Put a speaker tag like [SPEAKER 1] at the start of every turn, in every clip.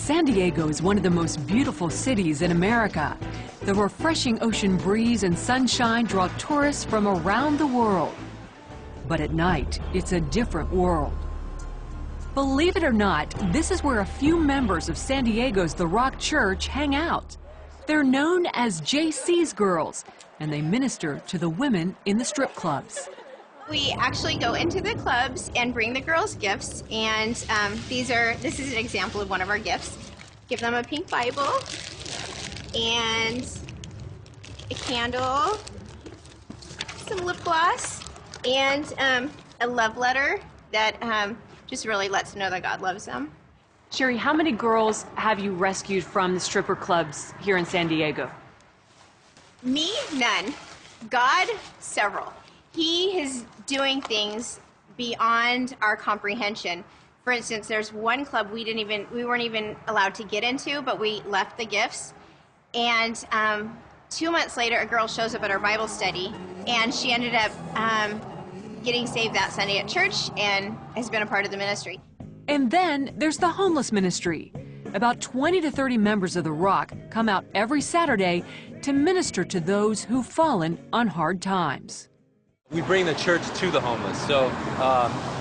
[SPEAKER 1] San Diego is one of the most beautiful cities in America. The refreshing ocean breeze and sunshine draw tourists from around the world. But at night, it's a different world. Believe it or not, this is where a few members of San Diego's The Rock Church hang out. They're known as JC's Girls, and they minister to the women in the strip clubs.
[SPEAKER 2] We actually go into the clubs and bring the girls gifts, and this is an example of one of our gifts. Give them a pink Bible and a candle, some lip gloss, and a love letter that just really lets them know that God loves them.
[SPEAKER 1] Sherry, how many girls have you rescued from the stripper clubs here in San Diego?
[SPEAKER 2] Me, none. God, several. He is doing things beyond our comprehension. For instance, there's one club we weren't even allowed to get into, but we left the gifts. And 2 months later, a girl shows up at our Bible study, and she ended up getting saved that Sunday at church and has been a part of the ministry.
[SPEAKER 1] And then there's the homeless ministry. About 20 to 30 members of The Rock come out every Saturday to minister to those who've fallen on hard times.
[SPEAKER 3] We bring the church to the homeless, so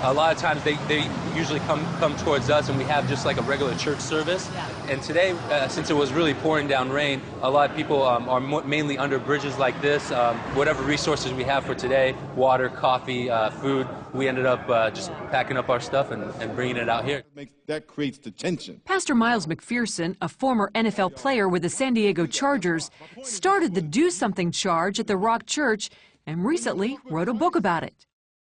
[SPEAKER 3] a lot of times they usually come towards us, and we have just like a regular church service. Yeah. And today, since it was really pouring down rain, a lot of people are mainly under bridges like this. Whatever resources we have for today, water, coffee, food, we ended up just packing up our stuff and bringing it out here.
[SPEAKER 4] That creates the tension.
[SPEAKER 1] Pastor Miles McPherson, a former NFL player with the San Diego Chargers, started the Do Something charge at the Rock Church and recently wrote a book about it.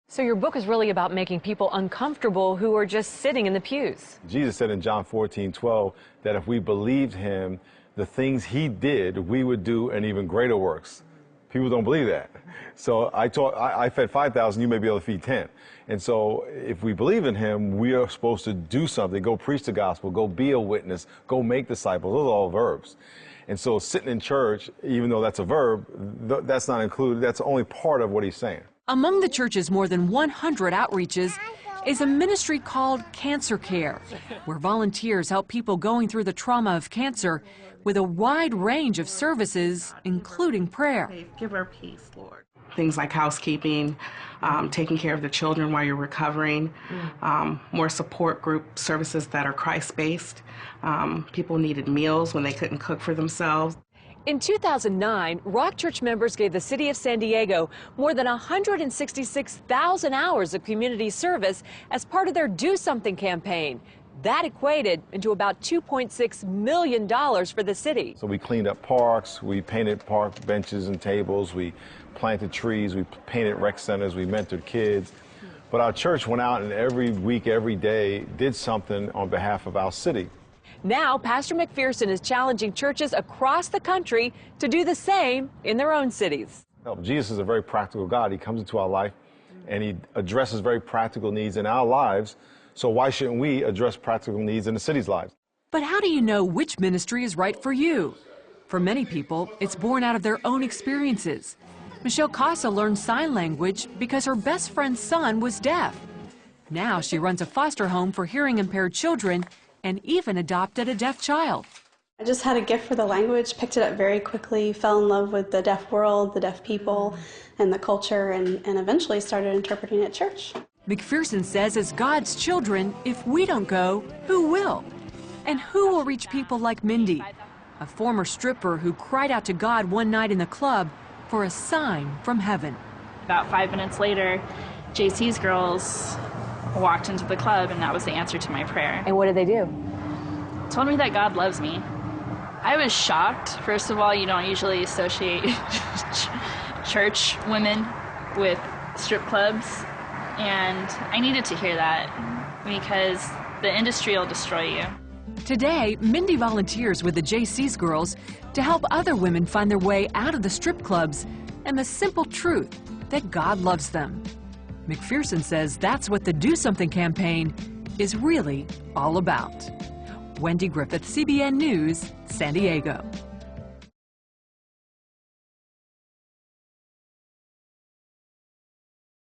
[SPEAKER 1] So your book is really about making people uncomfortable who are just sitting in the pews.
[SPEAKER 4] Jesus said in John 14:12 that if we believed him, the things he did, we would do and even greater works. People don't believe that. So I fed 5,000, you may be able to feed 10. And so if we believe in him, we are supposed to do something, go preach the gospel, go be a witness, go make disciples. Those are all verbs. And so sitting in church, even though that's a verb, that's not included. That's only part of what he's saying.
[SPEAKER 1] Among the church's more than 100 outreaches is a ministry called Cancer Care, where volunteers help people going through the trauma of cancer with a wide range of services, including prayer.
[SPEAKER 5] Give her peace, Lord. Things like housekeeping, taking care of the children while you're recovering, more support group services that are Christ-based. People needed meals when they couldn't cook for themselves.
[SPEAKER 1] In 2009, Rock Church members gave the city of San Diego more than 166,000 hours of community service as part of their Do Something campaign. That equated into about $2.6 million for the city.
[SPEAKER 4] So we cleaned up parks, we painted park benches and tables, we planted trees, we painted rec centers, we mentored kids. But our church went out and every week, every day, did something on behalf of our city.
[SPEAKER 1] Now, Pastor McPherson is challenging churches across the country to do the same in their own cities.
[SPEAKER 4] Jesus is a very practical God. He comes into our life and he addresses very practical needs in our lives. So why shouldn't we address practical needs in the city's lives?
[SPEAKER 1] But how do you know which ministry is right for you? For many people, it's born out of their own experiences. Michelle Casa learned sign language because her best friend's son was deaf. Now she runs a foster home for hearing-impaired children and even adopted a deaf child.
[SPEAKER 6] I just had a gift for the language, picked it up very quickly, fell in love with the deaf world, the deaf people, and the culture, and eventually started interpreting at church.
[SPEAKER 1] McPherson says as God's children, if we don't go, who will? And who will reach people like Mindy, a former stripper who cried out to God one night in the club for a sign from heaven.
[SPEAKER 7] About 5 minutes later, JC's Girls walked into the club, and that was the answer to my prayer.
[SPEAKER 1] And what did they do?
[SPEAKER 7] Told me that God loves me. I was shocked. First of all, you don't usually associate church women with strip clubs, and I needed to hear that because the industry will destroy you.
[SPEAKER 1] Today, Mindy volunteers with the JC's Girls to help other women find their way out of the strip clubs and the simple truth that God loves them. McPherson says that's what the Do Something campaign is really all about. Wendy Griffith, CBN News, San Diego.